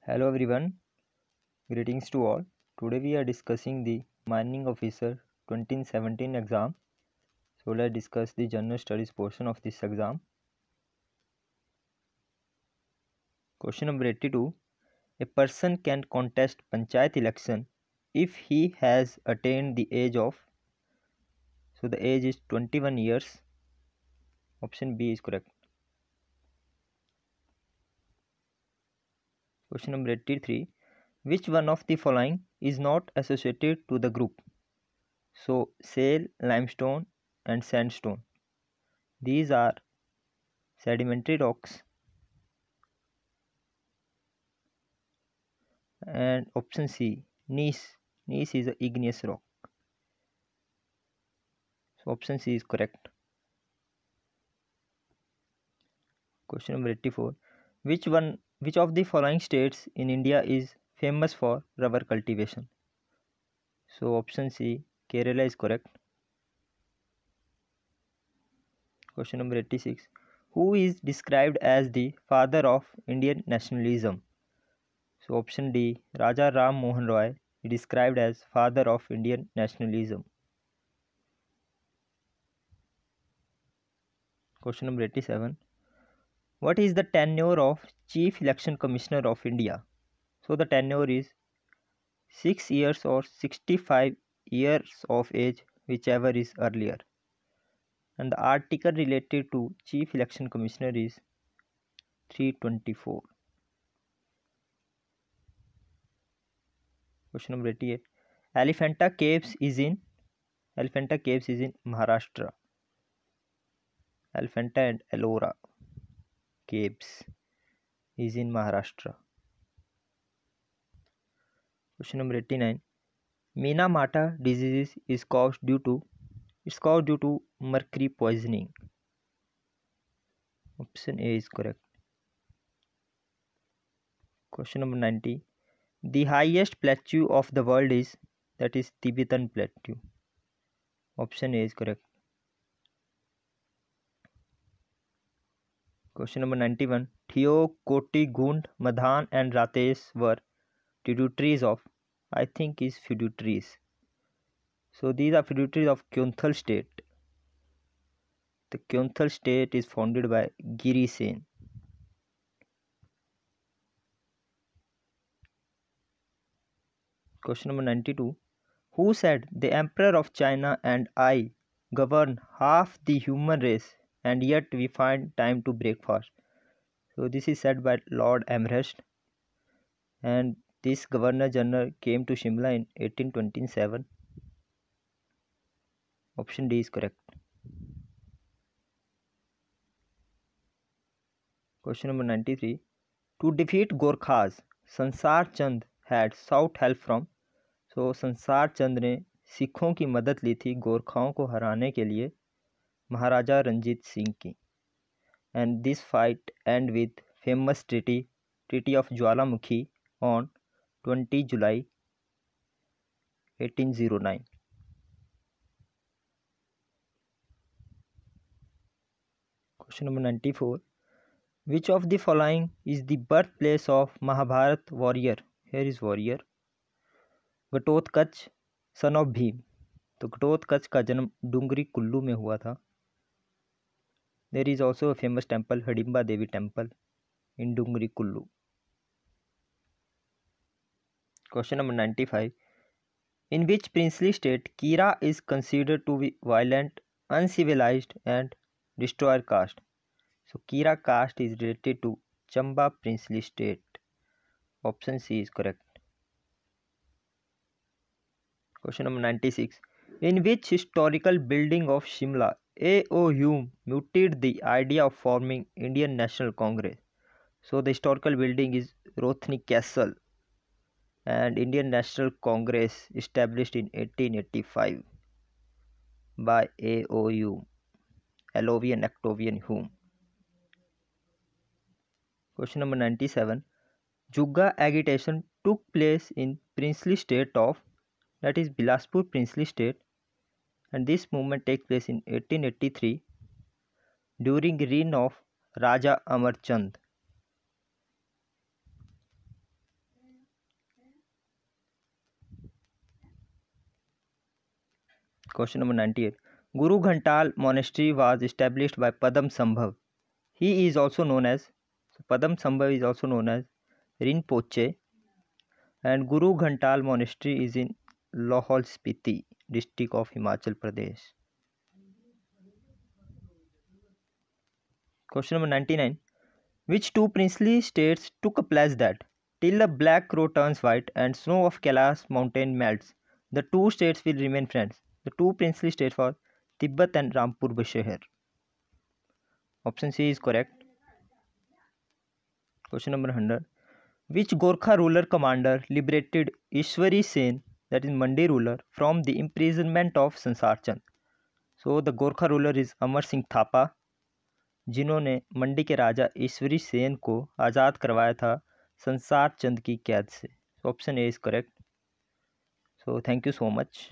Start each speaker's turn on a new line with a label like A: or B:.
A: Hello everyone, greetings to all. Today we are discussing the Mining Officer 2017 exam. So let's discuss the General Studies portion of this exam. Question number 82. A person can contest Panchayat election if he has attained the age of, so the age is 21 years. Option B is correct. Question number 83. Which one of the following is not associated to the group? So shale, limestone and sandstone. These are sedimentary rocks. And option C, gneiss. Gneiss is an igneous rock. So option C is correct. Question number 84. Which of the following states in India is famous for rubber cultivation? So option C, Kerala is correct. Question number 86. Who is described as the father of Indian nationalism? So option D, Raja Ram Mohan Roy is described as father of Indian nationalism. Question number 87. What is the tenure of Chief Election Commissioner of India? So the tenure is 6 years or 65 years of age, whichever is earlier. And the article related to Chief Election Commissioner is 324. Question number 88. Elephanta Caves is in Maharashtra. Elephanta and Ellora Caves is in Maharashtra. Question number 89. Minamata disease is caused due to mercury poisoning. Option A is correct. Question number 90. The highest plateau of the world is Tibetan Plateau. Option A is correct. Question number 91. Theo, Koti, Gund, Madhan and Ratesh were tributaries of, feudatories. So these are feudatories of Kyonthal state. The Kyonthal state is founded by Giri Sen. Question number 92. Who said the Emperor of China and I govern half the human race and yet we find time to break fast? So this is said by Lord Amherst, and this Governor General came to Shimla in 1827. Option D is correct. Question number 93. To defeat Gorkhas, Sansar Chand had sought help from. So संसार चंद ने सिखों की मदद ली थी गोरखाओं को हराने के लिए महाराजा रंजीत सिंह की. And this fight end with famous treaty of Jwalamukhi on 20 July 1809. Question number 94. Which of the following is the birthplace of Mahabharat warrior? Here is warrior. Ghatotkacha son of Bhim. तो घटोत्कच का जन्म डूंगरी कुल्लू में हुआ था. There is also a famous temple Hadimba Devi temple in Dhungri Kullu. Question number 95. In which princely state Kira is considered to be violent, uncivilized and destroyer caste? So Kira caste is related to Chamba princely state. Option C is correct. Question number 96. In which historical building of Shimla A.O. Hume mooted the idea of forming Indian National Congress? So the historical building is Rothny Castle, and Indian National Congress established in 1885 by A.O. Hume, Alovian Octavian Hume. Question number 97. Jugga agitation took place in princely state of, that is Bilaspur princely state, and this movement takes place in 1883 during reign of Raja Amar Chand. Question number 98. Guru Ghantal Monastery was established by Padam Sambhav. He is also known as, Padam Sambhav is also known as Rinpoche, and Guru Ghantal Monastery is in Lahaul Spiti district of Himachal Pradesh. Question number 99. Which two princely states took a pledge that till the black crow turns white and snow of Kailash mountain melts, the two states will remain friends? The two princely states were Tibet and Rampur Basheher. Option C is correct. Question number 100. Which Gorkha ruler commander liberated Ishwari Sen, that is Mandi ruler, from the imprisonment of Sansar Chand? So the Gorkha ruler is Amar Singh Thapa, जिन्होंने मंडी के राजा ईश्वरी सेन को आज़ाद करवाया था संसार चंद की कैद से. Option A is correct. So thank you so much.